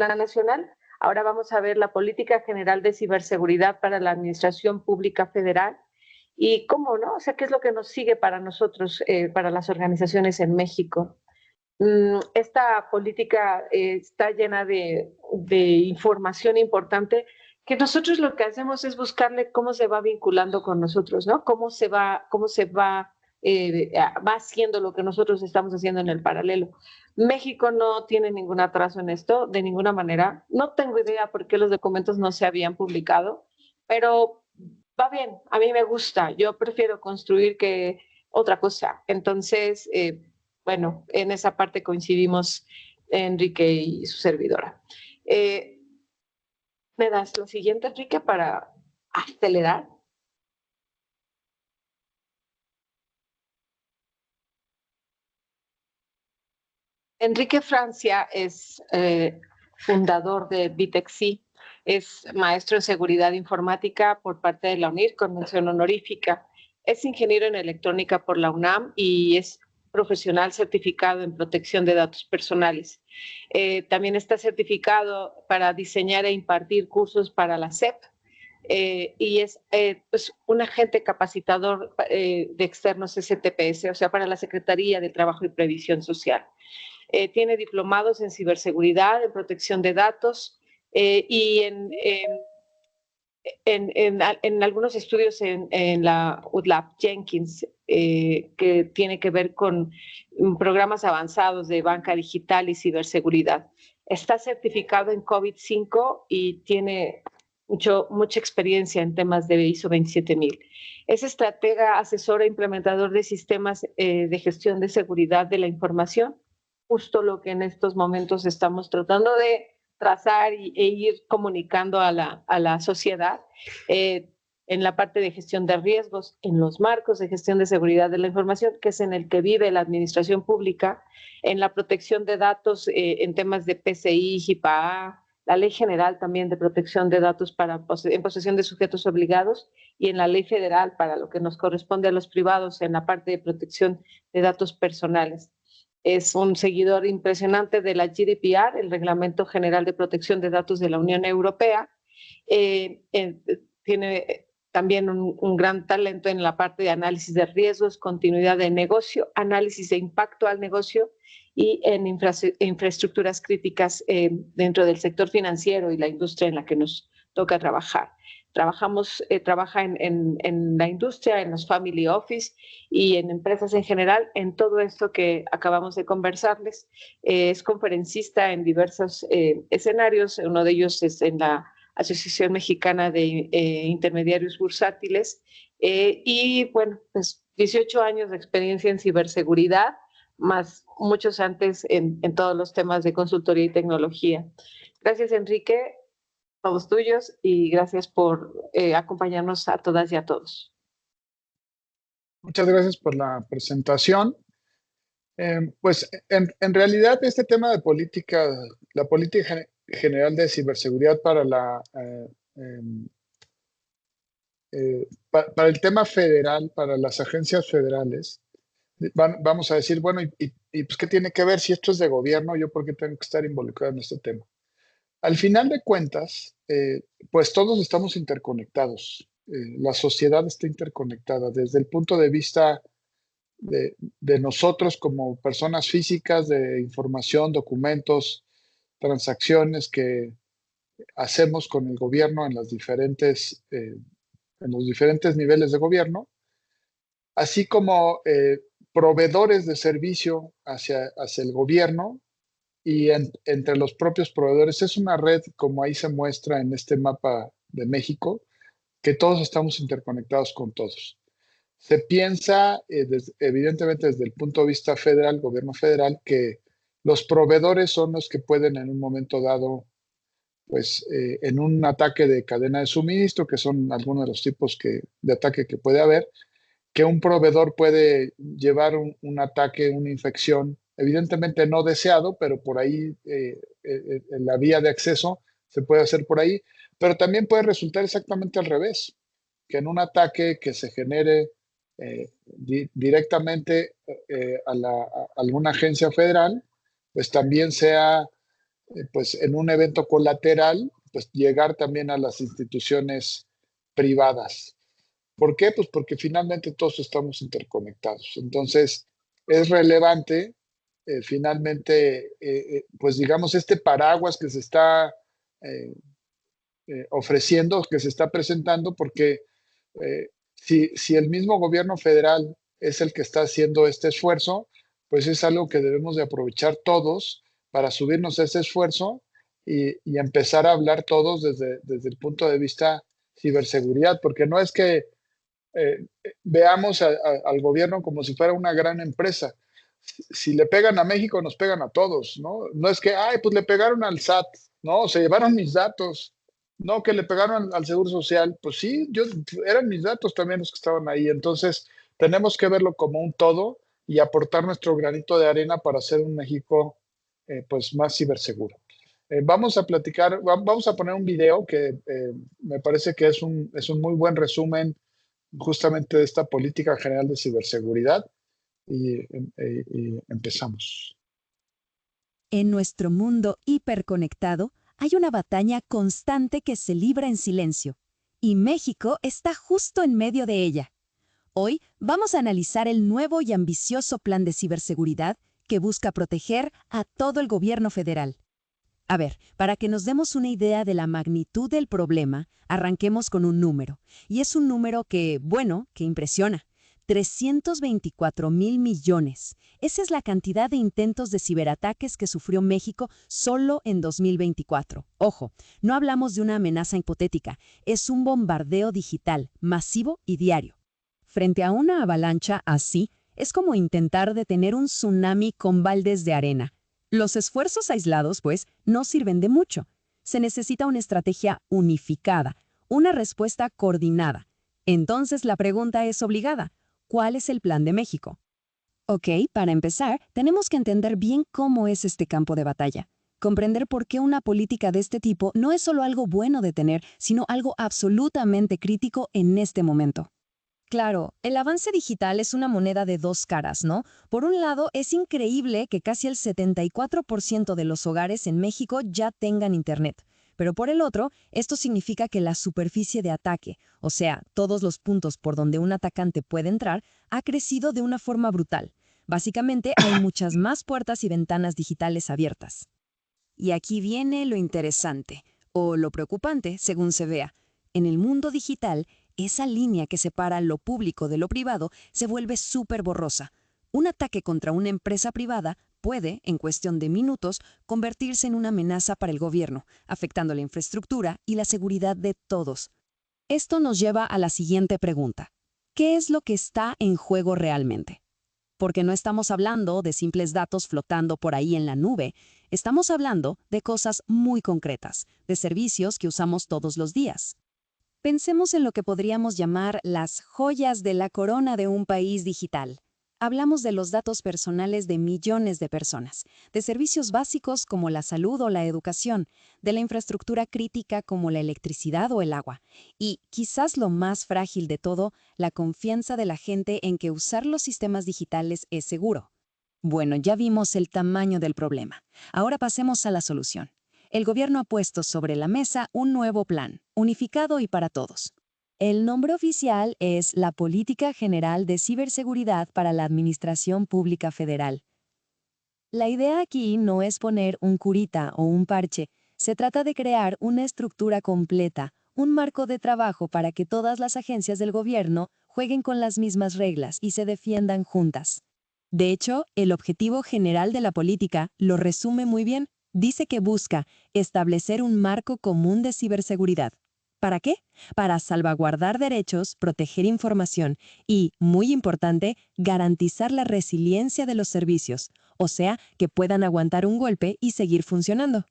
Plan Nacional. Ahora vamos a ver la Política General de Ciberseguridad para la Administración Pública Federal y cómo, ¿no? O sea, qué es lo que nos sigue para nosotros, para las organizaciones en México. Esta política está llena de información importante que nosotros lo que hacemos es buscarle cómo se va vinculando con nosotros, ¿no? Va haciendo lo que nosotros estamos haciendo en el paralelo. México no tiene ningún atraso en esto, de ninguna manera. No tengo idea por qué los documentos no se habían publicado, pero va bien, a mí me gusta. Yo prefiero construir que otra cosa. Entonces, bueno, en esa parte coincidimos Enrique y su servidora. ¿Me das lo siguiente, Enrique, para acelerar? Enrique Francia es fundador de Bitexi, es maestro en seguridad informática por parte de la UNIR con mención honorífica, es ingeniero en electrónica por la UNAM y es profesional certificado en protección de datos personales. También está certificado para diseñar e impartir cursos para la SEP, y es pues, un agente capacitador de externos STPS, o sea, para la Secretaría de Trabajo y Previsión Social. Tiene diplomados en ciberseguridad, en protección de datos y en algunos estudios en la UTLAB Jenkins, que tiene que ver con programas avanzados de banca digital y ciberseguridad. Está certificado en COVID-5 y tiene mucha experiencia en temas de ISO 27000. Es estratega, asesor e implementador de sistemas de gestión de seguridad de la información, justo lo que en estos momentos estamos tratando de trazar e ir comunicando a la sociedad en la parte de gestión de riesgos, en los marcos de gestión de seguridad de la información, que es en el que vive la administración pública, en la protección de datos en temas de PCI, GIPAA, la Ley General también de Protección de Datos en posesión de sujetos obligados y en la Ley Federal para lo que nos corresponde a los privados en la parte de protección de datos personales. Es un seguidor impresionante de la GDPR, el Reglamento General de Protección de Datos de la Unión Europea. Tiene también un gran talento en la parte de análisis de riesgos, continuidad de negocio, análisis de impacto al negocio y en infraestructuras críticas dentro del sector financiero y la industria en la que nos toca trabajar. Trabaja en la industria, en los family office y en empresas en general, en todo esto que acabamos de conversarles. Es conferencista en diversos escenarios, uno de ellos es en la Asociación Mexicana de Intermediarios Bursátiles, y bueno, pues 18 años de experiencia en ciberseguridad, más muchos antes en todos los temas de consultoría y tecnología. Gracias, Enrique, todos tuyos, y gracias por acompañarnos a todas y a todos. Muchas gracias por la presentación. Pues en realidad este tema de política, la política general de ciberseguridad para para el tema federal, para las agencias federales, vamos a decir, bueno, pues, ¿qué tiene que ver si esto es de gobierno? ¿Yo por qué tengo que estar involucrado en este tema? Al final de cuentas, pues todos estamos interconectados. La sociedad está interconectada desde el punto de vista de nosotros como personas físicas, de información, documentos, transacciones que hacemos con el gobierno en los diferentes niveles de gobierno, así como proveedores de servicio hacia el gobierno y entre los propios proveedores. Es una red, como ahí se muestra en este mapa de México, que todos estamos interconectados con todos. Se piensa, evidentemente desde el punto de vista federal, gobierno federal, que los proveedores son los que pueden en un momento dado, pues en un ataque de cadena de suministro, que son algunos de los tipos de ataque que puede haber, que un proveedor puede llevar un ataque, una infección, evidentemente no deseado, pero por ahí, en la vía de acceso, se puede hacer por ahí, pero también puede resultar exactamente al revés, que en un ataque que se genere directamente a alguna agencia federal, pues también sea pues en un evento colateral, pues llegar también a las instituciones privadas. ¿Por qué? Pues porque finalmente todos estamos interconectados. Entonces, es relevante finalmente, pues digamos, este paraguas que se está eh, ofreciendo, que se está presentando, porque si el mismo gobierno federal es el que está haciendo este esfuerzo, pues es algo que debemos de aprovechar todos para subirnos a ese esfuerzo y empezar a hablar todos desde el punto de vista ciberseguridad, porque no es que veamos al gobierno como si fuera una gran empresa. Si le pegan a México, nos pegan a todos, ¿no? No es que, ay, pues le pegaron al SAT, ¿no? Se llevaron mis datos, no, que le pegaron al Seguro Social. Pues sí, eran mis datos también los que estaban ahí. Entonces, tenemos que verlo como un todo y aportar nuestro granito de arena para hacer un México, pues, más ciberseguro. Vamos a platicar, vamos a poner un video que me parece que es un muy buen resumen justamente de esta política general de ciberseguridad y empezamos. En nuestro mundo hiperconectado hay una batalla constante que se libra en silencio, y México está justo en medio de ella. Hoy vamos a analizar el nuevo y ambicioso plan de ciberseguridad que busca proteger a todo el gobierno federal. A ver, para que nos demos una idea de la magnitud del problema, arranquemos con un número. Y es un número que impresiona. 324,000 millones. Esa es la cantidad de intentos de ciberataques que sufrió México solo en 2024. Ojo, no hablamos de una amenaza hipotética, es un bombardeo digital, masivo y diario. Frente a una avalancha así, es como intentar detener un tsunami con baldes de arena. Los esfuerzos aislados, pues, no sirven de mucho. Se necesita una estrategia unificada, una respuesta coordinada. Entonces la pregunta es obligada. ¿Cuál es el plan de México? Ok, para empezar, tenemos que entender bien cómo es este campo de batalla. Comprender por qué una política de este tipo no es solo algo bueno de tener, sino algo absolutamente crítico en este momento. Claro, el avance digital es una moneda de dos caras, ¿no? Por un lado, es increíble que casi el 74% de los hogares en México ya tengan Internet. Pero por el otro, esto significa que la superficie de ataque, o sea, todos los puntos por donde un atacante puede entrar, ha crecido de una forma brutal. Básicamente, hay muchas más puertas y ventanas digitales abiertas. Y aquí viene lo interesante, o lo preocupante, según se vea. En el mundo digital, esa línea que separa lo público de lo privado se vuelve súper borrosa. Un ataque contra una empresa privada puede, en cuestión de minutos, convertirse en una amenaza para el gobierno, afectando la infraestructura y la seguridad de todos. Esto nos lleva a la siguiente pregunta. ¿Qué es lo que está en juego realmente? Porque no estamos hablando de simples datos flotando por ahí en la nube, estamos hablando de cosas muy concretas, de servicios que usamos todos los días. Pensemos en lo que podríamos llamar las joyas de la corona de un país digital. Hablamos de los datos personales de millones de personas, de servicios básicos como la salud o la educación, de la infraestructura crítica como la electricidad o el agua, y, quizás lo más frágil de todo, la confianza de la gente en que usar los sistemas digitales es seguro. Bueno, ya vimos el tamaño del problema. Ahora pasemos a la solución. El gobierno ha puesto sobre la mesa un nuevo plan, unificado y para todos. El nombre oficial es la Política General de Ciberseguridad para la Administración Pública Federal. La idea aquí no es poner un curita o un parche, se trata de crear una estructura completa, un marco de trabajo para que todas las agencias del gobierno jueguen con las mismas reglas y se defiendan juntas. De hecho, el objetivo general de la política lo resume muy bien. Dice que busca establecer un marco común de ciberseguridad. ¿Para qué? Para salvaguardar derechos, proteger información y, muy importante, garantizar la resiliencia de los servicios, o sea, que puedan aguantar un golpe y seguir funcionando.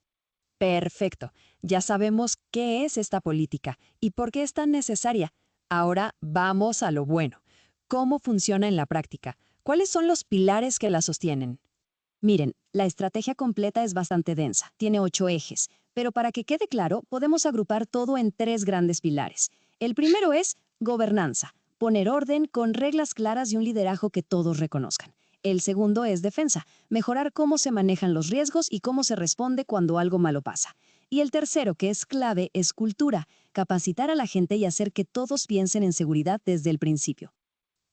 Perfecto, ya sabemos qué es esta política y por qué es tan necesaria. Ahora vamos a lo bueno. ¿Cómo funciona en la práctica? ¿Cuáles son los pilares que la sostienen? Miren, la estrategia completa es bastante densa, tiene 8 ejes, pero para que quede claro, podemos agrupar todo en 3 grandes pilares. El primero es gobernanza, poner orden con reglas claras y un liderazgo que todos reconozcan. El segundo es defensa, mejorar cómo se manejan los riesgos y cómo se responde cuando algo malo pasa. Y el tercero, que es clave, es cultura, capacitar a la gente y hacer que todos piensen en seguridad desde el principio.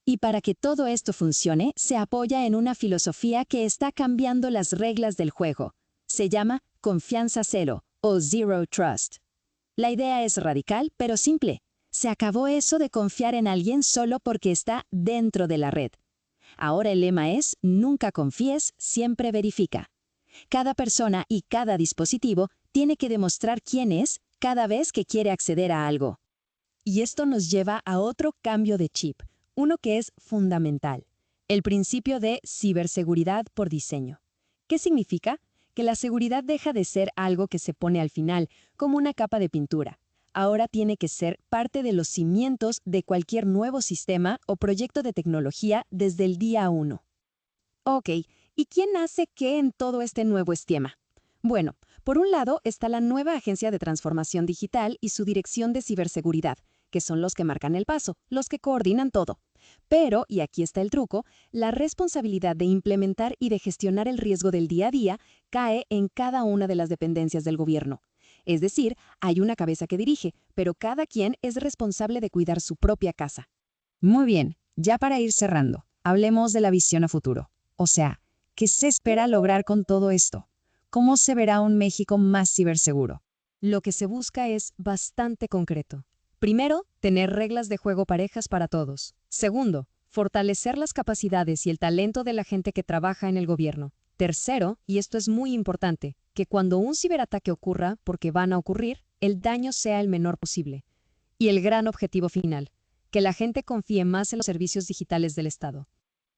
Y para que todo esto funcione, se apoya en una filosofía que está cambiando las reglas del juego. Se llama confianza cero o zero trust. La idea es radical, pero simple. Se acabó eso de confiar en alguien solo porque está dentro de la red. Ahora el lema es, nunca confíes, siempre verifica. Cada persona y cada dispositivo tiene que demostrar quién es cada vez que quiere acceder a algo. Y esto nos lleva a otro cambio de chip, uno que es fundamental, el principio de ciberseguridad por diseño. ¿Qué significa? Que la seguridad deja de ser algo que se pone al final, como una capa de pintura. Ahora tiene que ser parte de los cimientos de cualquier nuevo sistema o proyecto de tecnología desde el día 1. Ok, ¿y quién hace qué en todo este nuevo esquema? Bueno, por un lado está la nueva Agencia de Transformación Digital y su Dirección de Ciberseguridad, que son los que marcan el paso, los que coordinan todo. Pero, y aquí está el truco, la responsabilidad de implementar y de gestionar el riesgo del día a día cae en cada una de las dependencias del gobierno. Es decir, hay una cabeza que dirige, pero cada quien es responsable de cuidar su propia casa. Muy bien, ya para ir cerrando, hablemos de la visión a futuro. O sea, ¿qué se espera lograr con todo esto? ¿Cómo se verá un México más ciberseguro? Lo que se busca es bastante concreto. Primero, tener reglas de juego parejas para todos. Segundo, fortalecer las capacidades y el talento de la gente que trabaja en el gobierno. Tercero, y esto es muy importante, que cuando un ciberataque ocurra, porque van a ocurrir, el daño sea el menor posible. Y el gran objetivo final, que la gente confíe más en los servicios digitales del Estado.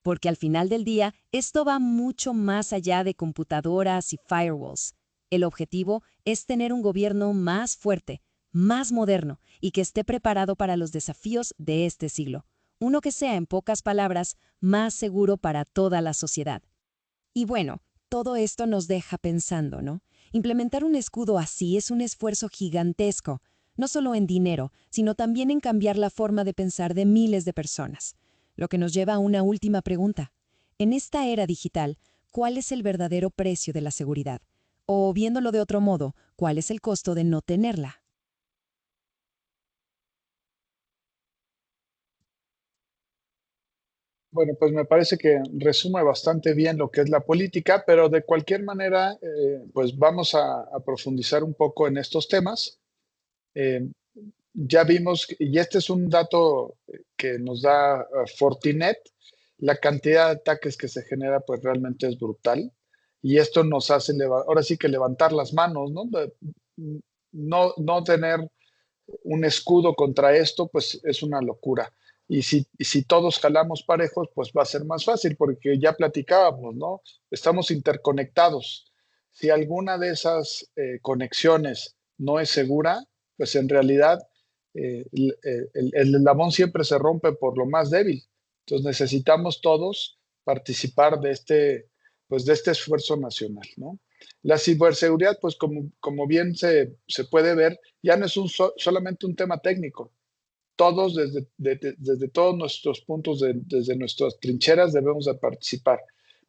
Porque al final del día, esto va mucho más allá de computadoras y firewalls. El objetivo es tener un gobierno más fuerte, más moderno y que esté preparado para los desafíos de este siglo. Uno que sea, en pocas palabras, más seguro para toda la sociedad. Y bueno, todo esto nos deja pensando, ¿no? Implementar un escudo así es un esfuerzo gigantesco, no solo en dinero, sino también en cambiar la forma de pensar de miles de personas. Lo que nos lleva a una última pregunta. En esta era digital, ¿cuál es el verdadero precio de la seguridad? O, viéndolo de otro modo, ¿cuál es el costo de no tenerla? Bueno, pues me parece que resume bastante bien lo que es la política, pero de cualquier manera, pues vamos a profundizar un poco en estos temas. Eh, ya vimos, y este es un dato que nos da Fortinet, la cantidad de ataques que se genera pues realmente es brutal y esto nos hace ahora sí que levantar las manos, ¿no? No tener un escudo contra esto pues es una locura. Y si todos jalamos parejos, pues va a ser más fácil, porque ya platicábamos, ¿no? Estamos interconectados. Si alguna de esas conexiones no es segura, pues en realidad el eslabón siempre se rompe por lo más débil. Entonces necesitamos todos participar pues de este esfuerzo nacional, ¿no? La ciberseguridad, pues como bien se puede ver, ya no es solamente un tema técnico. Todos, desde todos nuestros puntos, desde nuestras trincheras, debemos de participar.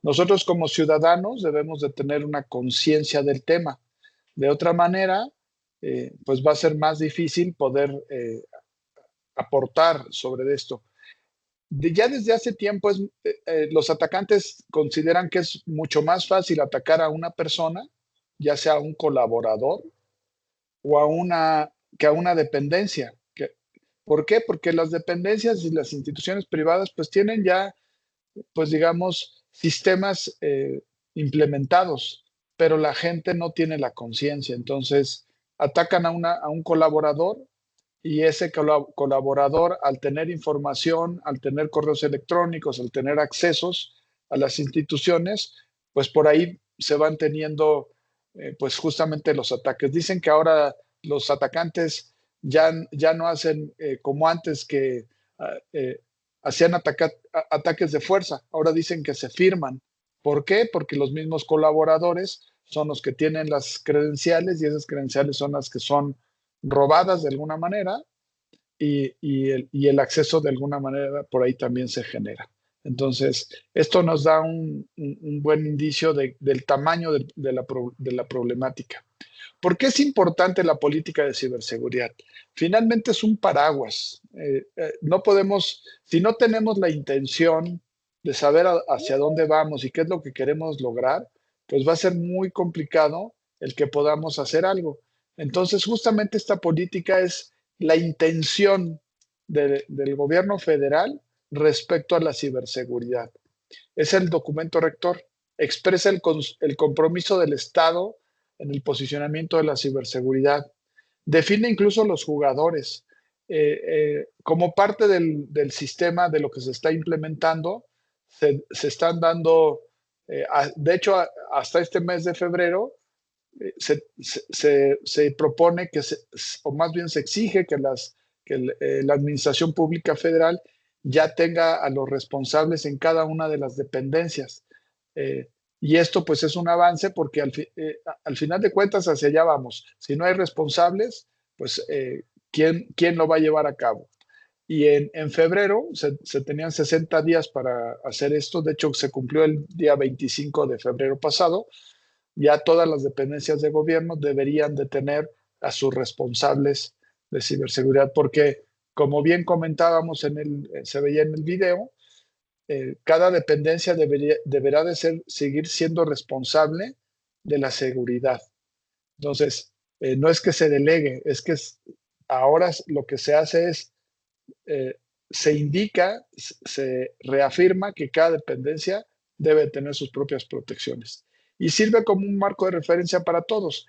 Nosotros como ciudadanos debemos de tener una conciencia del tema. De otra manera, pues va a ser más difícil poder aportar sobre esto. Ya desde hace tiempo los atacantes consideran que es mucho más fácil atacar a una persona, ya sea a un colaborador o que a una dependencia. ¿Por qué? Porque las dependencias y las instituciones privadas pues tienen ya, pues digamos, sistemas implementados, pero la gente no tiene la conciencia. Entonces, atacan a un colaborador y ese colaborador, al tener información, al tener correos electrónicos, al tener accesos a las instituciones, pues por ahí se van teniendo pues justamente los ataques. Dicen que ahora los atacantes ya no hacen como antes, que eh, hacían ataques de fuerza. Ahora dicen que se firman. ¿Por qué? Porque los mismos colaboradores son los que tienen las credenciales y esas credenciales son las que son robadas de alguna manera y el acceso de alguna manera por ahí también se genera. Entonces, esto nos da un buen indicio del tamaño de la problemática. ¿Por qué es importante la política de ciberseguridad? Finalmente es un paraguas. No podemos, si no tenemos la intención de saber hacia dónde vamos y qué es lo que queremos lograr, pues va a ser muy complicado el que podamos hacer algo. Entonces, justamente esta política es la intención del gobierno federal respecto a la ciberseguridad. Es el documento rector, expresa el compromiso del Estado en el posicionamiento de la ciberseguridad, define incluso los jugadores. Como parte del sistema de lo que se está implementando, se están dando, de hecho, hasta este mes de febrero, se propone o más bien se exige que la Administración Pública Federal ya tenga a los responsables en cada una de las dependencias. Y esto pues es un avance porque al final de cuentas hacia allá vamos. Si no hay responsables, pues ¿quién lo va a llevar a cabo? Y en febrero se tenían 60 días para hacer esto. De hecho, se cumplió el día 25 de febrero pasado. Ya todas las dependencias de gobierno deberían de tener a sus responsables de ciberseguridad, porque como bien comentábamos se veía en el video, cada dependencia deberá de seguir siendo responsable de la seguridad. Entonces, no es que se delegue, es que ahora lo que se hace es, se indica, se reafirma que cada dependencia debe tener sus propias protecciones y sirve como un marco de referencia para todos.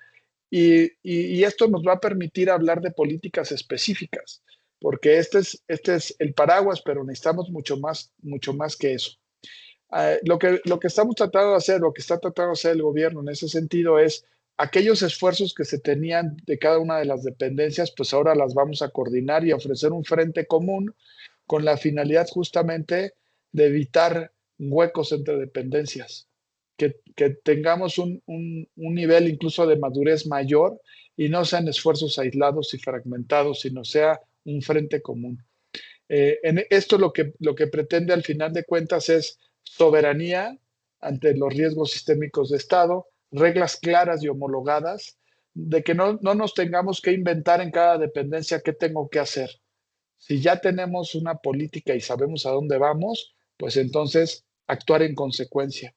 Y esto nos va a permitir hablar de políticas específicas, porque este es el paraguas, pero necesitamos mucho más que eso. Lo que estamos tratando de hacer, lo que está tratando de hacer el gobierno en ese sentido es aquellos esfuerzos que se tenían de cada una de las dependencias, pues ahora las vamos a coordinar y ofrecer un frente común con la finalidad justamente de evitar huecos entre dependencias, que tengamos un nivel incluso de madurez mayor y no sean esfuerzos aislados y fragmentados, sino sea un frente común. Esto lo que pretende al final de cuentas es soberanía ante los riesgos sistémicos de Estado, reglas claras y homologadas, de que no nos tengamos que inventar en cada dependencia qué tengo que hacer. Si ya tenemos una política y sabemos a dónde vamos, pues entonces actuar en consecuencia.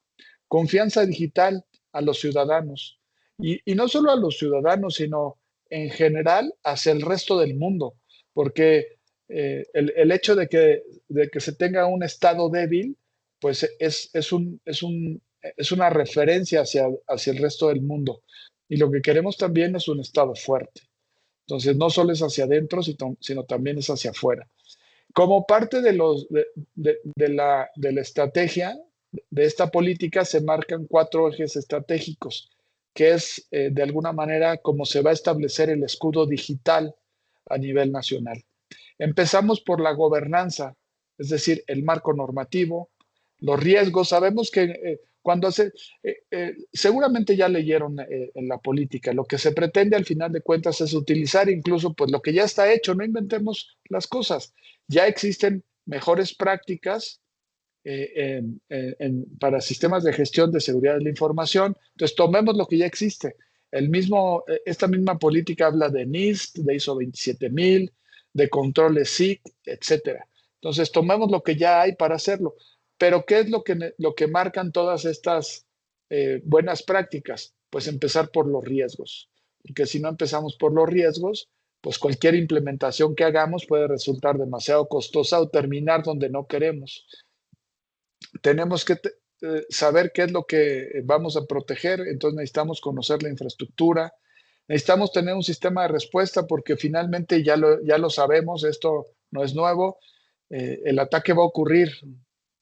Confianza digital a los ciudadanos. Y no solo a los ciudadanos, sino en general hacia el resto del mundo, porque el hecho de que se tenga un Estado débil, pues es una referencia hacia el resto del mundo. Y lo que queremos también es un Estado fuerte. Entonces, no solo es hacia adentro, sino también es hacia afuera. Como parte de la estrategia de esta política, se marcan 4 ejes estratégicos, que es de alguna manera como se va a establecer el escudo digital a nivel nacional. Empezamos por la gobernanza, es decir, el marco normativo, los riesgos. Sabemos que seguramente ya leyeron en la política, lo que se pretende al final de cuentas es utilizar incluso pues lo que ya está hecho, no inventemos las cosas. Ya existen mejores prácticas para sistemas de gestión de seguridad de la información. Entonces, tomemos lo que ya existe. Esta misma política habla de NIST, de ISO 27000, de controles SIC, etcétera. Entonces, tomemos lo que ya hay para hacerlo. Pero, ¿qué es lo que marcan todas estas buenas prácticas? Pues empezar por los riesgos. Porque si no empezamos por los riesgos, pues cualquier implementación que hagamos puede resultar demasiado costosa o terminar donde no queremos. Tenemos que saber qué es lo que vamos a proteger, entonces necesitamos conocer la infraestructura, necesitamos tener un sistema de respuesta porque finalmente ya lo sabemos, esto no es nuevo, el ataque va a ocurrir,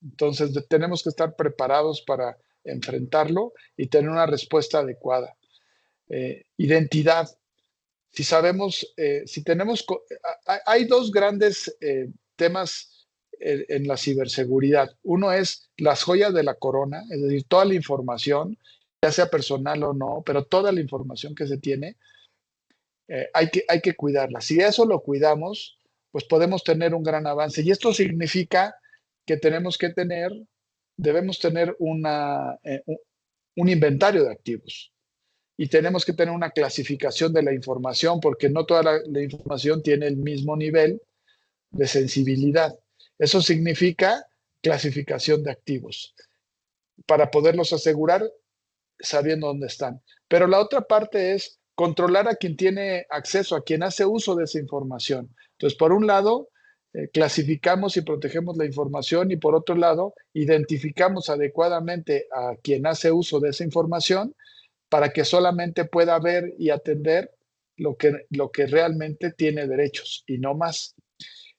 entonces tenemos que estar preparados para enfrentarlo y tener una respuesta adecuada. Identidad. Si sabemos, si tenemos, hay 2 grandes temas en la ciberseguridad. Uno es las joyas de la corona, es decir, toda la información, ya sea personal o no, pero toda la información que se tiene, hay que cuidarla. Si eso lo cuidamos, pues podemos tener un gran avance. Y esto significa que tenemos que tener, debemos tener un inventario de activos y tenemos que tener una clasificación de la información porque no toda la información tiene el mismo nivel de sensibilidad. Eso significa clasificación de activos para poderlos asegurar sabiendo dónde están. Pero la otra parte es controlar a quien tiene acceso, a quien hace uso de esa información. Entonces, por un lado, clasificamos y protegemos la información y por otro lado, identificamos adecuadamente a quien hace uso de esa información para que solamente pueda ver y atender lo que realmente tiene derechos y no más.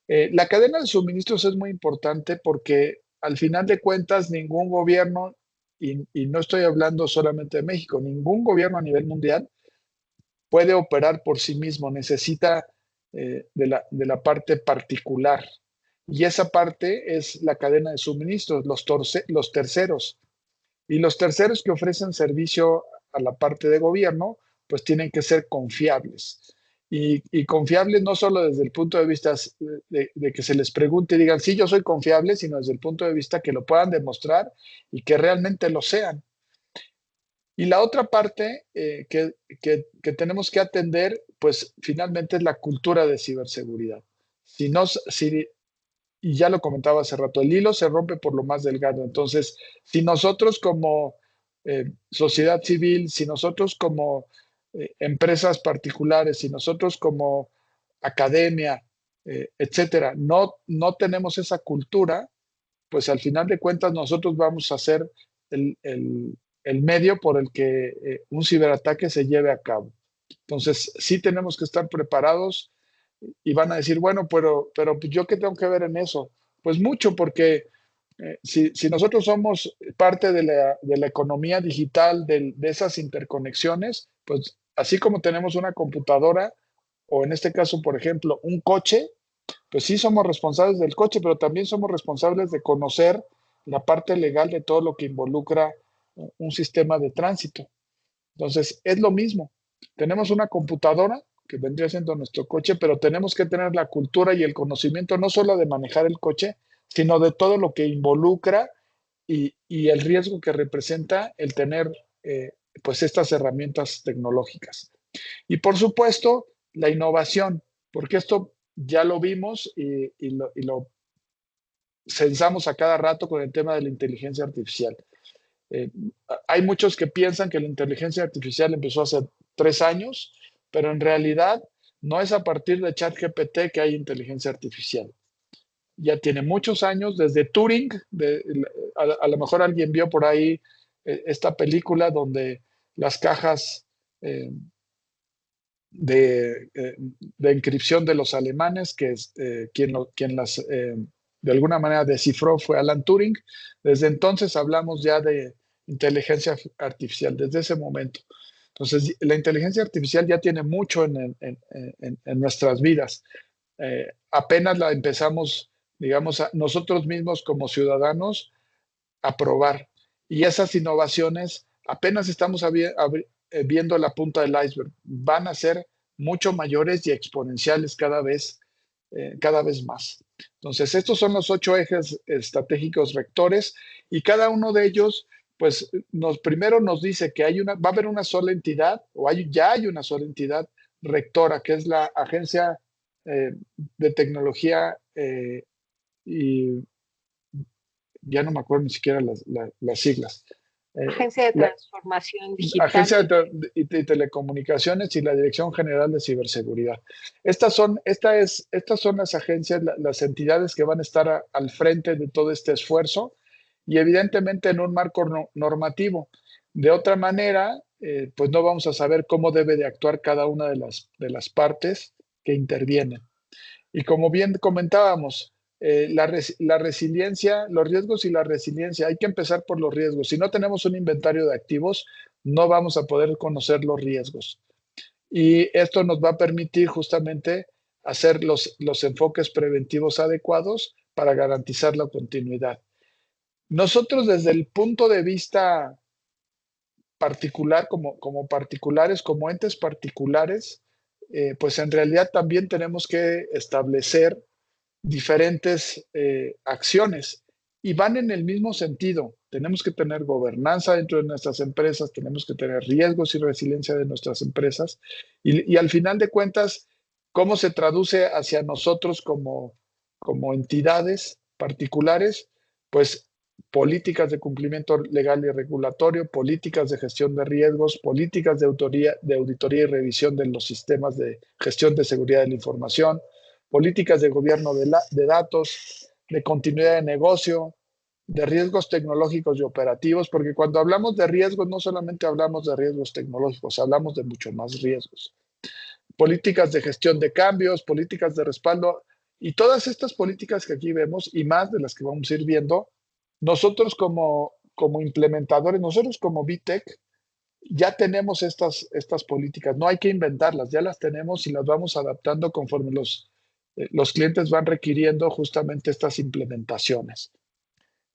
La cadena de suministros es muy importante porque al final de cuentas ningún gobierno, y no estoy hablando solamente de México, ningún gobierno a nivel mundial puede operar por sí mismo, necesita de la parte particular. Y esa parte es la cadena de suministros, los terceros. Y los terceros que ofrecen servicio a la parte de gobierno, pues tienen que ser confiables. Y confiables no solo desde el punto de vista de que se les pregunte y digan, sí, yo soy confiable, sino desde el punto de vista que lo puedan demostrar y que realmente lo sean. Y la otra parte que tenemos que atender, pues finalmente es la cultura de ciberseguridad. Y ya lo comentaba hace rato, el hilo se rompe por lo más delgado. Entonces, si nosotros como sociedad civil, si nosotros como empresas particulares, si nosotros como academia, etcétera, no tenemos esa cultura, pues al final de cuentas nosotros vamos a ser el medio por el que un ciberataque se lleve a cabo. Entonces, sí tenemos que estar preparados y van a decir, bueno, pero ¿yo qué tengo que ver en eso? Pues mucho, porque si nosotros somos parte de la economía digital, de esas interconexiones, pues así como tenemos una computadora, o en este caso, por ejemplo, un coche, pues sí somos responsables del coche, pero también somos responsables de conocer la parte legal de todo lo que involucra un sistema de tránsito. Entonces, es lo mismo. Tenemos una computadora que vendría siendo nuestro coche, pero tenemos que tener la cultura y el conocimiento no solo de manejar el coche, sino de todo lo que involucra y el riesgo que representa el tener pues estas herramientas tecnológicas. Y por supuesto, la innovación, porque esto ya lo vimos y lo censamos a cada rato con el tema de la inteligencia artificial. Eh, Hay muchos que piensan que la inteligencia artificial empezó hace 3 años, pero en realidad no es a partir de ChatGPT que hay inteligencia artificial. Ya tiene muchos años, desde Turing, a lo mejor alguien vio por ahí esta película donde las cajas de encripción de los alemanes, que es quien las de alguna manera descifró fue Alan Turing. Desde entonces hablamos ya de inteligencia artificial, desde ese momento. Entonces, la inteligencia artificial ya tiene mucho en nuestras vidas. Apenas la empezamos, digamos, nosotros mismos como ciudadanos a probar. Y esas innovaciones apenas estamos viendo la punta del iceberg. Van a ser mucho mayores y exponenciales cada vez más. Entonces, estos son los 8 ejes estratégicos rectores y cada uno de ellos, pues, primero nos dice que va a haber una sola entidad o ya hay una sola entidad rectora, que es la Agencia de Tecnología y ya no me acuerdo ni siquiera las siglas. Agencia de Transformación Digital. Agencia de Telecomunicaciones y la Dirección General de Ciberseguridad. Estas son las agencias, las entidades que van a estar al frente de todo este esfuerzo y evidentemente en un marco normativo. De otra manera, pues no vamos a saber cómo debe de actuar cada una de las partes que intervienen. Y como bien comentábamos, la resiliencia, los riesgos y la resiliencia, hay que empezar por los riesgos. Si no tenemos un inventario de activos, no vamos a poder conocer los riesgos. Y esto nos va a permitir justamente hacer los enfoques preventivos adecuados para garantizar la continuidad. Nosotros desde el punto de vista particular, como particulares, como entes particulares, pues en realidad también tenemos que establecer diferentes acciones y van en el mismo sentido. Tenemos que tener gobernanza dentro de nuestras empresas, tenemos que tener riesgos y resiliencia de nuestras empresas, y al final de cuentas, ¿cómo se traduce hacia nosotros como entidades particulares? Pues políticas de cumplimiento legal y regulatorio, políticas de gestión de riesgos, políticas de auditoría y revisión de los sistemas de gestión de seguridad de la información, políticas de gobierno de datos, de continuidad de negocio, de riesgos tecnológicos y operativos, porque cuando hablamos de riesgos no solamente hablamos de riesgos tecnológicos, hablamos de mucho más riesgos. Políticas de gestión de cambios, políticas de respaldo, y todas estas políticas que aquí vemos y más de las que vamos a ir viendo, nosotros como implementadores, nosotros como VTech, ya tenemos estas políticas, no hay que inventarlas, ya las tenemos y las vamos adaptando conforme los clientes van requiriendo justamente estas implementaciones.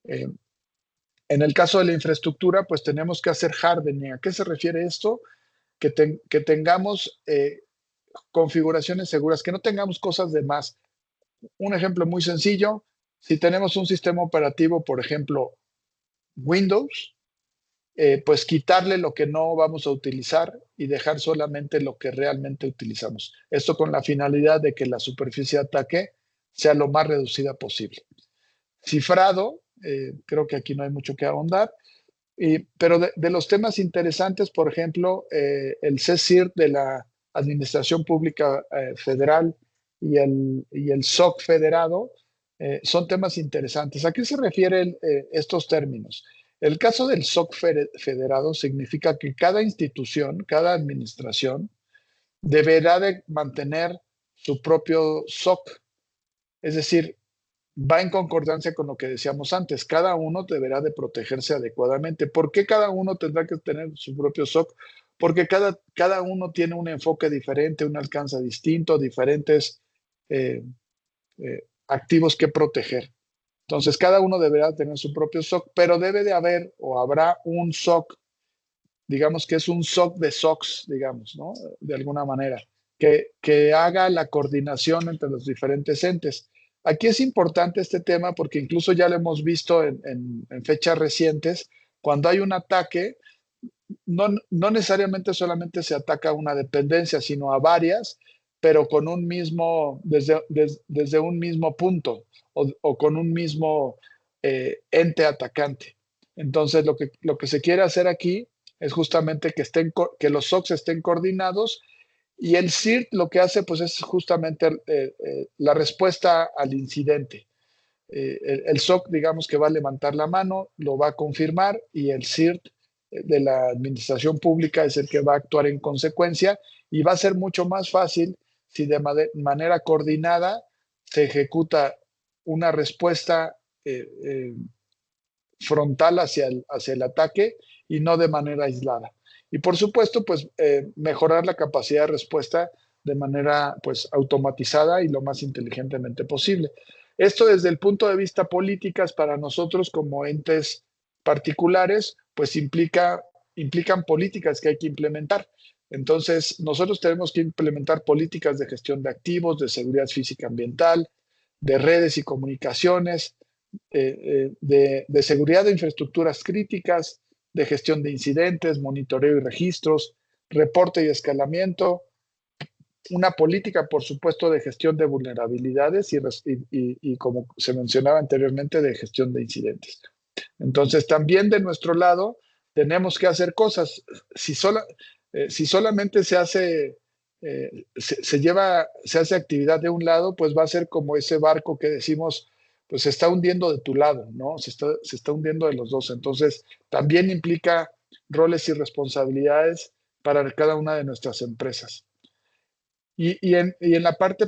En el caso de la infraestructura, pues tenemos que hacer hardening. ¿A qué se refiere esto? Que tengamos configuraciones seguras, que no tengamos cosas de más. Un ejemplo muy sencillo, si tenemos un sistema operativo, por ejemplo, Windows, pues quitarle lo que no vamos a utilizar y dejar solamente lo que realmente utilizamos. Esto con la finalidad de que la superficie de ataque sea lo más reducida posible. Cifrado, creo que aquí no hay mucho que ahondar, pero de los temas interesantes, por ejemplo, el CSIRT de la Administración Pública Federal y el SOC federado, son temas interesantes. ¿A qué se refieren estos términos? El caso del SOC federado significa que cada institución, cada administración, deberá de mantener su propio SOC. Es decir, va en concordancia con lo que decíamos antes. Cada uno deberá de protegerse adecuadamente. ¿Por qué cada uno tendrá que tener su propio SOC? Porque cada uno tiene un enfoque diferente, un alcance distinto, diferentes activos que proteger. Entonces, cada uno deberá tener su propio SOC, pero debe de haber o habrá un SOC, digamos que es un SOC de SOCs, digamos, ¿no? De alguna manera, que haga la coordinación entre los diferentes entes. Aquí es importante este tema porque incluso ya lo hemos visto en fechas recientes, cuando hay un ataque, no necesariamente solamente se ataca a una dependencia, sino a varias, pero con un mismo, desde un mismo punto o con un mismo ente atacante. Entonces, lo que se quiere hacer aquí es justamente que los SOCs estén coordinados, y el CIRT lo que hace pues es justamente la respuesta al incidente. El SOC, digamos que va a levantar la mano, lo va a confirmar, y el CIRT de la administración pública es el que va a actuar en consecuencia, y va a ser mucho más fácil si de manera coordinada se ejecuta una respuesta frontal hacia el ataque y no de manera aislada. Y por supuesto, pues mejorar la capacidad de respuesta de manera pues automatizada y lo más inteligentemente posible. Esto desde el punto de vista políticas para nosotros como entes particulares, pues implican políticas que hay que implementar. Entonces, nosotros tenemos que implementar políticas de gestión de activos, de seguridad física ambiental, de redes y comunicaciones, de seguridad de infraestructuras críticas, de gestión de incidentes, monitoreo y registros, reporte y escalamiento, una política, por supuesto, de gestión de vulnerabilidades y como se mencionaba anteriormente, de gestión de incidentes. Entonces, también de nuestro lado, tenemos que hacer cosas. Si solamente se hace actividad de un lado, pues va a ser como ese barco que decimos, pues se está hundiendo de tu lado, ¿no? Se está hundiendo de los dos. Entonces, también implica roles y responsabilidades para cada una de nuestras empresas. Y en la parte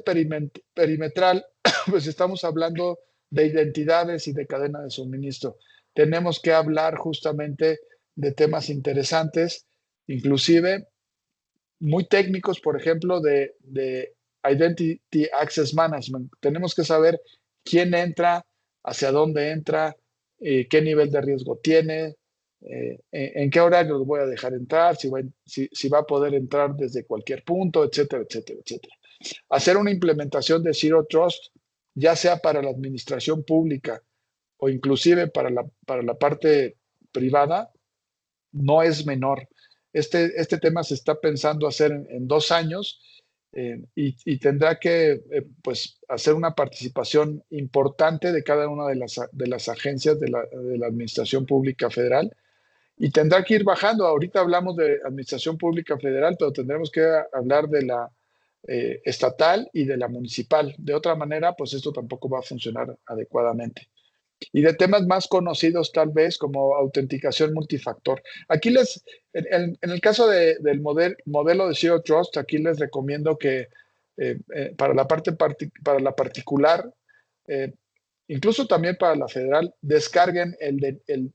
perimetral, pues estamos hablando de identidades y de cadena de suministro. Tenemos que hablar justamente de temas interesantes, inclusive muy técnicos, por ejemplo, de Identity Access Management. Tenemos que saber quién entra, hacia dónde entra, qué nivel de riesgo tiene, en qué horario lo voy a dejar entrar, si va a poder entrar desde cualquier punto, etcétera, etcétera, etcétera. Hacer una implementación de Zero Trust, ya sea para la administración pública o inclusive para la parte privada no es menor. Este tema se está pensando hacer en 2 años y tendrá que pues, hacer una participación importante de cada una de las agencias de la Administración Pública Federal y tendrá que ir bajando. Ahorita hablamos de Administración Pública Federal, pero tendremos que hablar de la estatal y de la municipal. De otra manera, pues esto tampoco va a funcionar adecuadamente. Y de temas más conocidos tal vez como autenticación multifactor. Aquí en el caso del modelo de Zero Trust, aquí les recomiendo que para la para la particular, incluso también para la federal, descarguen el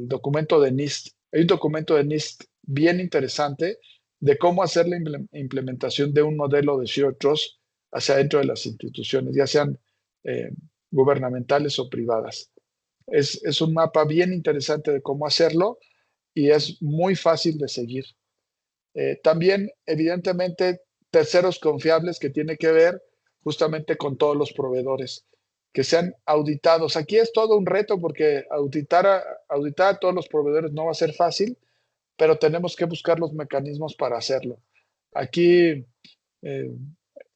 documento de NIST. Hay un documento de NIST bien interesante de cómo hacer la implementación de un modelo de Zero Trust hacia dentro de las instituciones, ya sean gubernamentales o privadas. Es un mapa bien interesante de cómo hacerlo y es muy fácil de seguir. También, evidentemente, terceros confiables que tiene que ver justamente con todos los proveedores, que sean auditados. Aquí es todo un reto porque auditar a todos los proveedores no va a ser fácil, pero tenemos que buscar los mecanismos para hacerlo. Aquí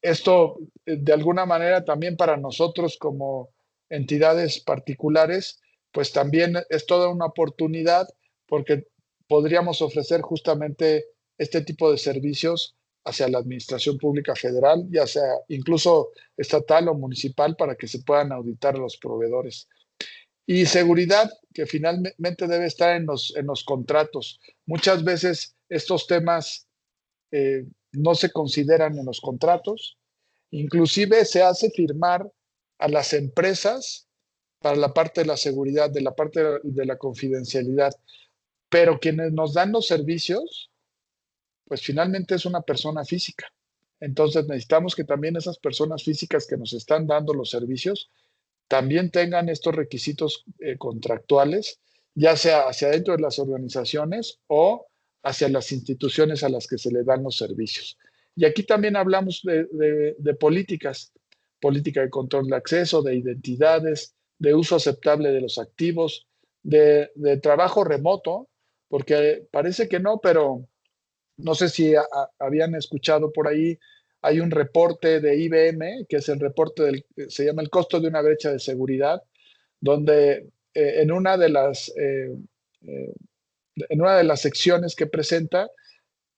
esto, de alguna manera, también para nosotros como entidades particulares, pues también es toda una oportunidad porque podríamos ofrecer justamente este tipo de servicios hacia la administración pública federal, ya sea incluso estatal o municipal, para que se puedan auditar a los proveedores. Y seguridad, que finalmente debe estar en los contratos. Muchas veces estos temas no se consideran en los contratos. Inclusive se hace firmar a las empresas para la parte de la seguridad, de la parte de la confidencialidad, pero quienes nos dan los servicios, pues finalmente es una persona física. Entonces necesitamos que también esas personas físicas que nos están dando los servicios también tengan estos requisitos contractuales, ya sea hacia dentro de las organizaciones o hacia las instituciones a las que se le dan los servicios. Y aquí también hablamos de políticas, política de control de acceso, de identidades, de uso aceptable de los activos, de trabajo remoto, porque parece que no, pero no sé si habían escuchado por ahí, hay un reporte de IBM, que es el reporte se llama el costo de una brecha de seguridad, donde en una de las secciones que presenta,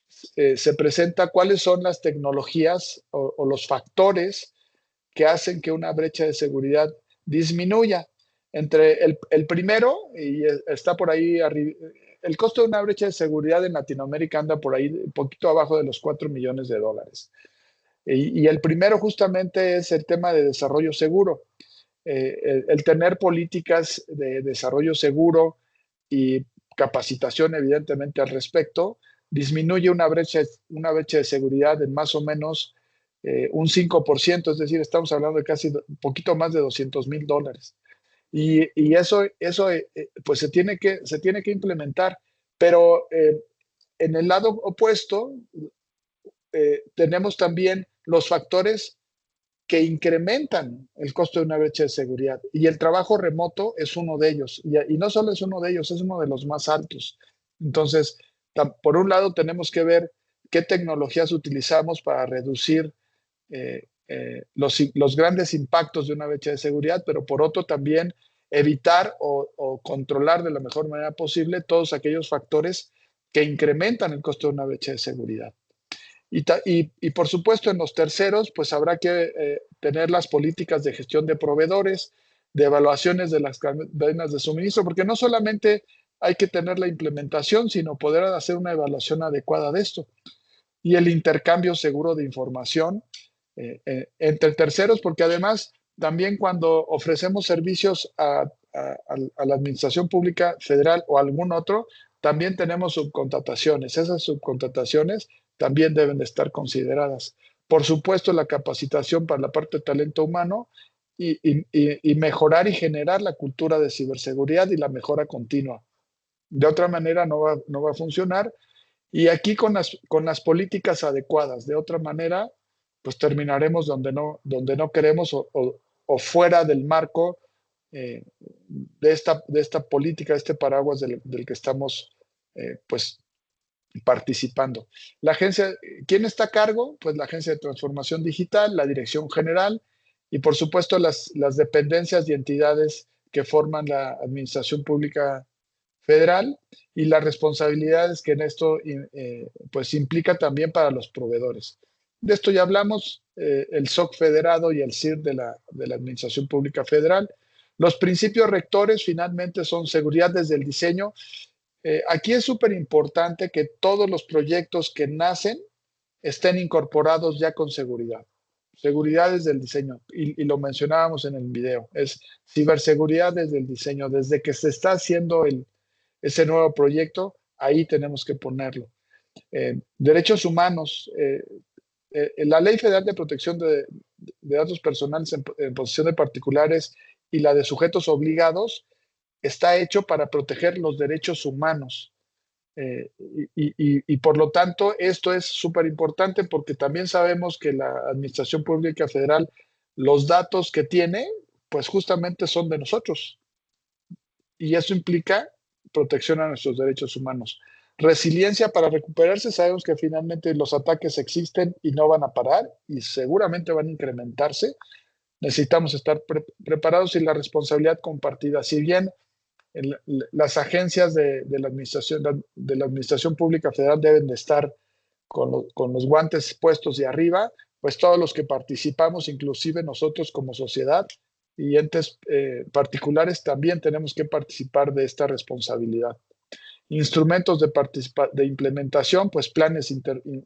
se presenta cuáles son las tecnologías o los factores que hacen que una brecha de seguridad disminuya. Entre el primero, y está por ahí arriba, el costo de una brecha de seguridad en Latinoamérica anda por ahí un poquito abajo de los $4 millones. Y el primero justamente es el tema de desarrollo seguro. El tener políticas de desarrollo seguro y capacitación, evidentemente, al respecto, disminuye una brecha de seguridad en más o menos un 5%, es decir, estamos hablando de casi un poquito más de $200,000. Y eso pues se tiene que implementar, pero en el lado opuesto tenemos también los factores que incrementan el costo de una brecha de seguridad. Y el trabajo remoto es uno de ellos. Y no solo es uno de ellos, es uno de los más altos. Entonces, por un lado, tenemos que ver qué tecnologías utilizamos para reducir los grandes impactos de una brecha de seguridad, pero por otro también evitar o controlar de la mejor manera posible todos aquellos factores que incrementan el costo de una brecha de seguridad. Y por supuesto, en los terceros, pues habrá que tener las políticas de gestión de proveedores, de evaluaciones de las cadenas de suministro, porque no solamente hay que tener la implementación, sino poder hacer una evaluación adecuada de esto. Y el intercambio seguro de información entre terceros, porque además también cuando ofrecemos servicios a la Administración Pública Federal o a algún otro, también tenemos subcontrataciones. Esas subcontrataciones también deben de estar consideradas. Por supuesto, la capacitación para la parte de talento humano y mejorar y generar la cultura de ciberseguridad y la mejora continua. De otra manera no va a funcionar. Y aquí con las políticas adecuadas. De otra manera, pues terminaremos donde no queremos o fuera del marco de esta política, de este paraguas del que estamos pues participando. La agencia, ¿quién está a cargo? Pues la Agencia de Transformación Digital, la Dirección General y por supuesto las dependencias y entidades que forman la Administración Pública Federal y las responsabilidades que en esto pues implica también para los proveedores. De esto ya hablamos, el SOC federado y el CIR de la Administración Pública Federal. Los principios rectores finalmente son seguridad desde el diseño. Aquí es súper importante que todos los proyectos que nacen estén incorporados ya con seguridad. Seguridad desde el diseño, y lo mencionábamos en el video, es ciberseguridad desde el diseño, desde que se está haciendo ese nuevo proyecto, ahí tenemos que ponerlo. Derechos humanos, la Ley Federal de Protección de Datos Personales en posesión de particulares y la de sujetos obligados está hecho para proteger los derechos humanos. Y por lo tanto, esto es súper importante porque también sabemos que la Administración Pública Federal, los datos que tiene, pues justamente son de nosotros. Y eso implica protección a nuestros derechos humanos. Resiliencia para recuperarse, sabemos que finalmente los ataques existen y no van a parar y seguramente van a incrementarse. Necesitamos estar preparados y la responsabilidad compartida. Si bien las agencias de la Administración Pública Federal deben de estar con los guantes puestos de arriba, pues todos los que participamos, inclusive nosotros como sociedad y entes particulares, también tenemos que participar de esta responsabilidad. Instrumentos de implementación, pues planes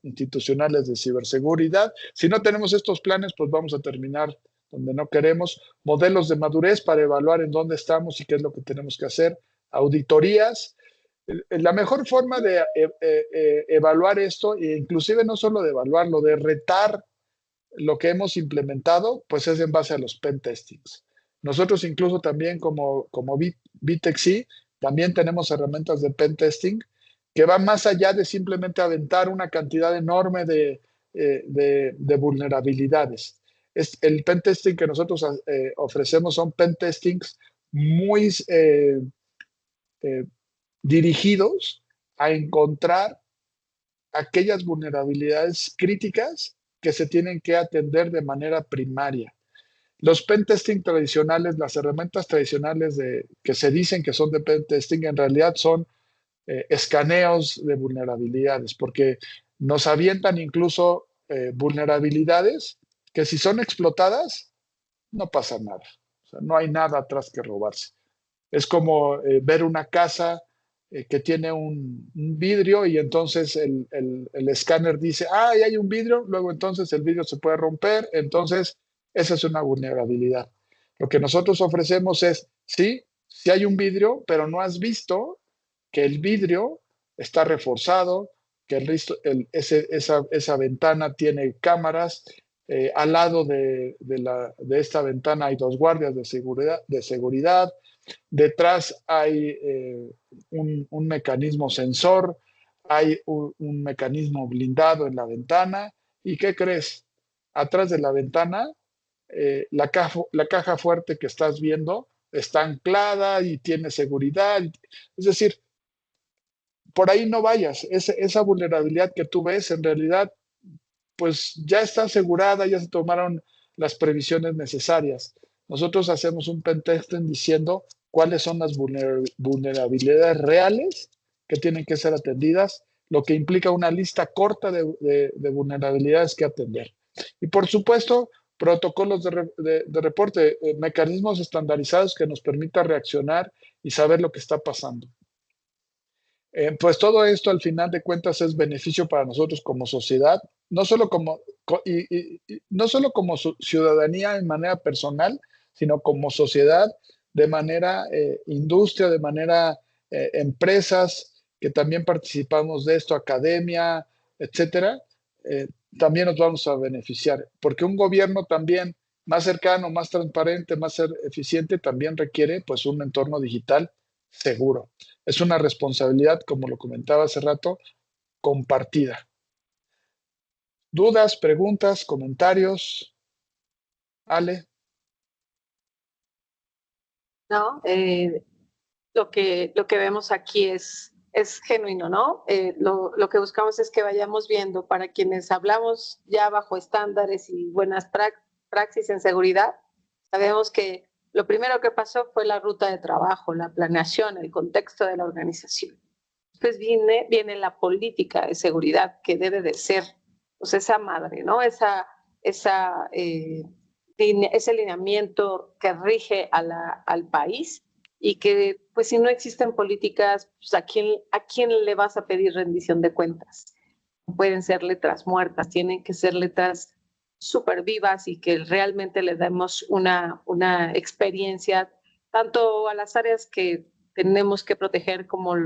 institucionales de ciberseguridad. Si no tenemos estos planes, pues vamos a terminar donde no queremos. Modelos de madurez para evaluar en dónde estamos y qué es lo que tenemos que hacer. Auditorías. La mejor forma de evaluar esto, e inclusive no solo de evaluarlo, de retar lo que hemos implementado, pues es en base a los pen testings. Nosotros incluso también como Bitexi, también tenemos herramientas de pen testing que van más allá de simplemente aventar una cantidad enorme de vulnerabilidades. El pen testing que nosotros ofrecemos son pen testings muy dirigidos a encontrar aquellas vulnerabilidades críticas que se tienen que atender de manera primaria. Los pen testing tradicionales, las herramientas tradicionales que se dicen que son de pen testing, en realidad son escaneos de vulnerabilidades, porque nos avientan incluso vulnerabilidades que si son explotadas, no pasa nada. O sea, no hay nada atrás que robarse. Es como ver una casa que tiene un vidrio y entonces el escáner dice, ahí hay un vidrio, luego entonces el vidrio se puede romper, entonces esa es una vulnerabilidad. Lo que nosotros ofrecemos es, sí hay un vidrio, pero no has visto que el vidrio está reforzado, que esa ventana tiene cámaras, al lado de esta ventana hay 2 guardias de seguridad. Detrás hay un mecanismo sensor, hay un mecanismo blindado en la ventana. ¿Y qué crees? Atrás de la ventana, la caja fuerte que estás viendo está anclada y tiene seguridad. Es decir, por ahí no vayas. Esa vulnerabilidad que tú ves, en realidad, pues ya está asegurada, ya se tomaron las previsiones necesarias. Nosotros hacemos un pentesting diciendo cuáles son las vulnerabilidades reales que tienen que ser atendidas, lo que implica una lista corta de vulnerabilidades que atender. Y por supuesto, protocolos de reporte, mecanismos estandarizados que nos permitan reaccionar y saber lo que está pasando. Pues todo esto al final de cuentas es beneficio para nosotros como sociedad, no solo como ciudadanía en manera personal, sino como sociedad, de manera industria, de manera empresas que también participamos de esto, academia, etcétera, también nos vamos a beneficiar, porque un gobierno también más cercano, más transparente, más eficiente, también requiere pues un entorno digital seguro. Es una responsabilidad, como lo comentaba hace rato, compartida. ¿Dudas, preguntas, comentarios? Ale. ¿no? Lo que vemos aquí es genuino, ¿no? Lo que buscamos es que vayamos viendo para quienes hablamos ya bajo estándares y buenas praxis en seguridad, sabemos que lo primero que pasó fue la ruta de trabajo, la planeación, el contexto de la organización. Después viene la política de seguridad que debe de ser, pues esa madre, ¿no? Ese lineamiento que rige al país y que, pues si no existen políticas, pues ¿a quién le vas a pedir rendición de cuentas? No pueden ser letras muertas, tienen que ser letras súper vivas y que realmente le demos una experiencia tanto a las áreas que tenemos que proteger como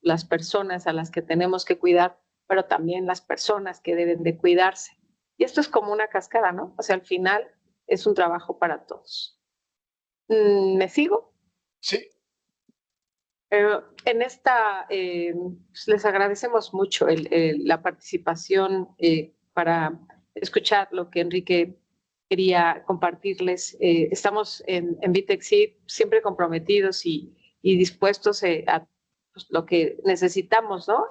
las personas a las que tenemos que cuidar, pero también las personas que deben de cuidarse. Y esto es como una cascada, ¿no? O sea, al final es un trabajo para todos. ¿Me sigo? Sí. En esta, pues les agradecemos mucho la participación para escuchar lo que Enrique quería compartirles. Estamos en Bitexi siempre comprometidos y dispuestos a pues, lo que necesitamos, ¿no?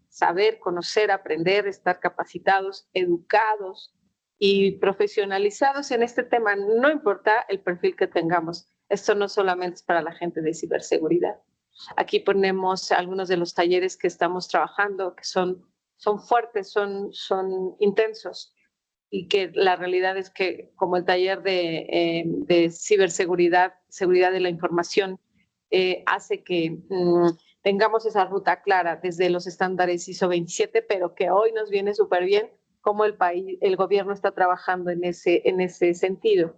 Saber, conocer, aprender, estar capacitados, educados y profesionalizados en este tema, no importa el perfil que tengamos. Esto no solamente es para la gente de ciberseguridad. Aquí ponemos algunos de los talleres que estamos trabajando, que son fuertes, son intensos, y que la realidad es que como el taller de ciberseguridad, seguridad de la información, hace que tengamos esa ruta clara desde los estándares ISO 27, pero que hoy nos viene súper bien cómo el gobierno está trabajando en ese sentido.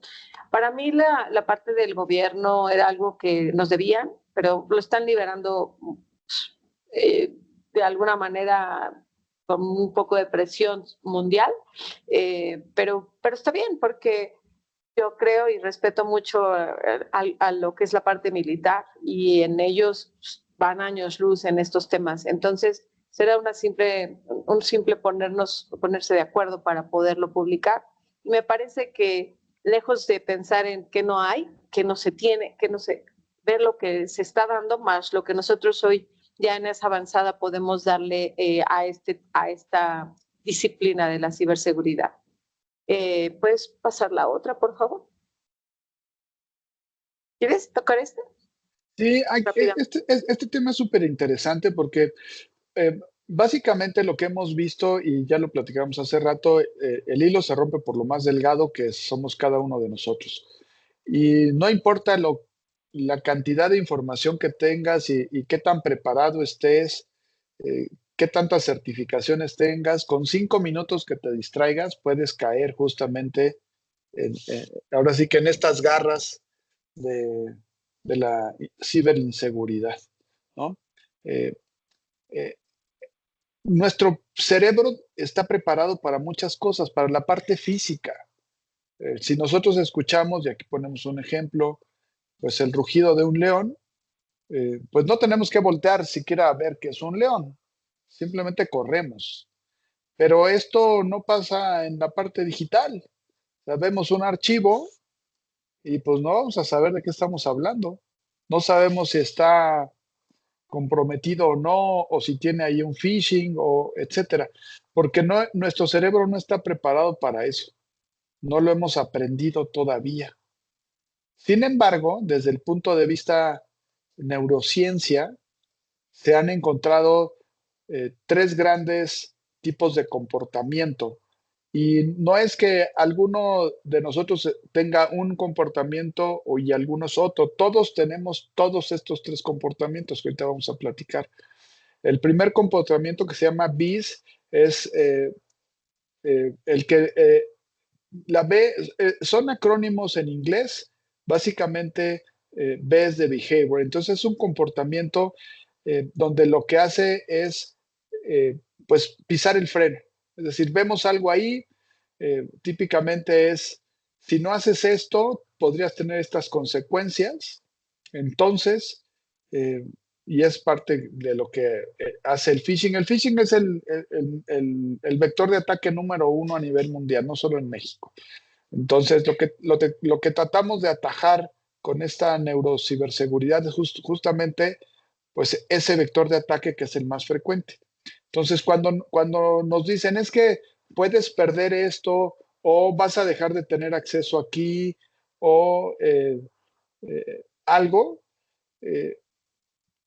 Para mí la parte del gobierno era algo que nos debían, pero lo están liberando de alguna manera con un poco de presión mundial, pero está bien porque yo creo y respeto mucho a lo que es la parte militar y en ellos van años luz en estos temas. Entonces, será un simple ponerse de acuerdo para poderlo publicar. Y me parece que lejos de pensar en que no hay, que no se tiene, que no se ver lo que se está dando, más lo que nosotros hoy ya en esa avanzada podemos darle a esta disciplina de la ciberseguridad. ¿Puedes pasar la otra, por favor? ¿Quieres tocar este? Sí, este tema es súper interesante porque básicamente lo que hemos visto, y ya lo platicamos hace rato, el hilo se rompe por lo más delgado que somos cada uno de nosotros. Y no importa la cantidad de información que tengas y qué tan preparado estés, qué tantas certificaciones tengas, con 5 minutos que te distraigas puedes caer justamente, ahora sí que en estas garras de, de la ciberinseguridad, ¿no? Eh, eh, Nuestro cerebro está preparado para muchas cosas, para la parte física. Si nosotros escuchamos, y aquí ponemos un ejemplo, pues el rugido de un león, pues no tenemos que voltear siquiera a ver que es un león, simplemente corremos. Pero esto no pasa en la parte digital. Sabemos un archivo y pues no vamos a saber de qué estamos hablando. No sabemos si está comprometido o no, o si tiene ahí un phishing, o etcétera, porque nuestro cerebro no está preparado para eso. No lo hemos aprendido todavía. Sin embargo, desde el punto de vista neurociencia, se han encontrado 3 grandes tipos de comportamiento. Y no es que alguno de nosotros tenga un comportamiento y algunos otro. Todos tenemos todos estos 3 comportamientos que ahorita vamos a platicar. El primer comportamiento, que se llama BIS, es el que la B, son acrónimos en inglés, básicamente B es de behavior. Entonces es un comportamiento donde lo que hace es pues pisar el freno. Es decir, vemos algo ahí, típicamente es, si no haces esto, podrías tener estas consecuencias. Entonces, y es parte de lo que hace el phishing. El phishing es el vector de ataque número 1 a nivel mundial, no solo en México. Entonces, lo que tratamos de atajar con esta neurociberseguridad es justamente pues, ese vector de ataque que es el más frecuente. Entonces, cuando nos dicen es que puedes perder esto o vas a dejar de tener acceso aquí o algo, eh,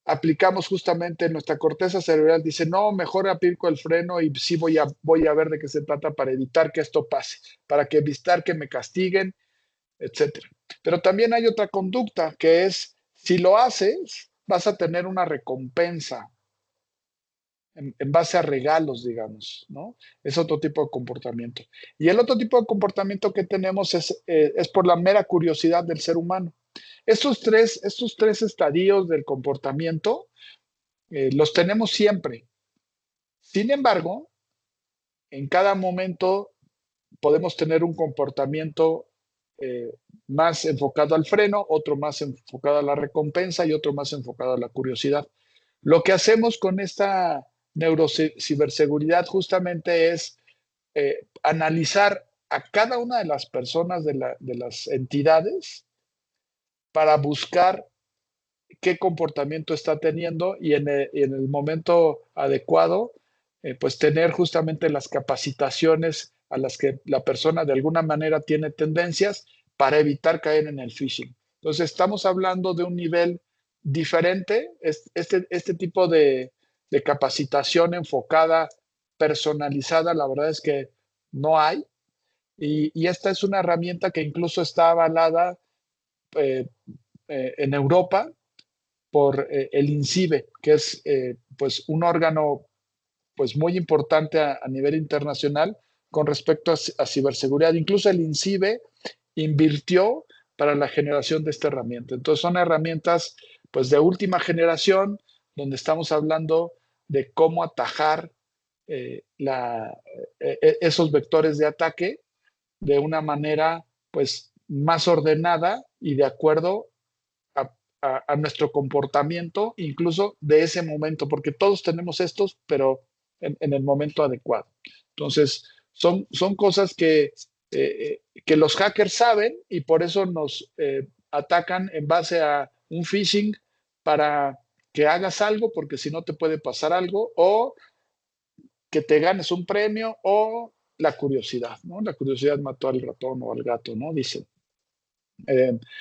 aplicamos justamente nuestra corteza cerebral, dice, no, mejor aplico el freno y sí voy a ver de qué se trata para evitar que esto pase, para que evitar que me castiguen, etcétera. Pero también hay otra conducta que es, si lo haces, vas a tener una recompensa en base a regalos, digamos, ¿no? Es otro tipo de comportamiento. Y el otro tipo de comportamiento que tenemos es por la mera curiosidad del ser humano. Estos tres estadios del comportamiento los tenemos siempre. Sin embargo, en cada momento podemos tener un comportamiento eh, más enfocado al freno, otro más enfocado a la recompensa y otro más enfocado a la curiosidad. Lo que hacemos con esta neurociberseguridad justamente es analizar a cada una de las personas de las entidades para buscar qué comportamiento está teniendo y en el momento adecuado, pues tener justamente las capacitaciones a las que la persona de alguna manera tiene tendencias para evitar caer en el phishing. Entonces, estamos hablando de un nivel diferente. Este tipo de capacitación enfocada, personalizada, la verdad es que no hay. Y esta es una herramienta que incluso está avalada eh, en Europa por el INCIBE, que es pues un órgano pues muy importante a nivel internacional con respecto a ciberseguridad. Incluso el INCIBE invirtió para la generación de esta herramienta. Entonces son herramientas pues de última generación donde estamos hablando de cómo atajar esos vectores de ataque de una manera pues más ordenada y de acuerdo a nuestro comportamiento, incluso de ese momento, porque todos tenemos estos, pero en el momento adecuado. Entonces, son cosas que los hackers saben y por eso nos atacan en base a un phishing para que hagas algo, porque si no te puede pasar algo, o que te ganes un premio, o la curiosidad, ¿no? La curiosidad mató al ratón o al gato, ¿no? Dicen.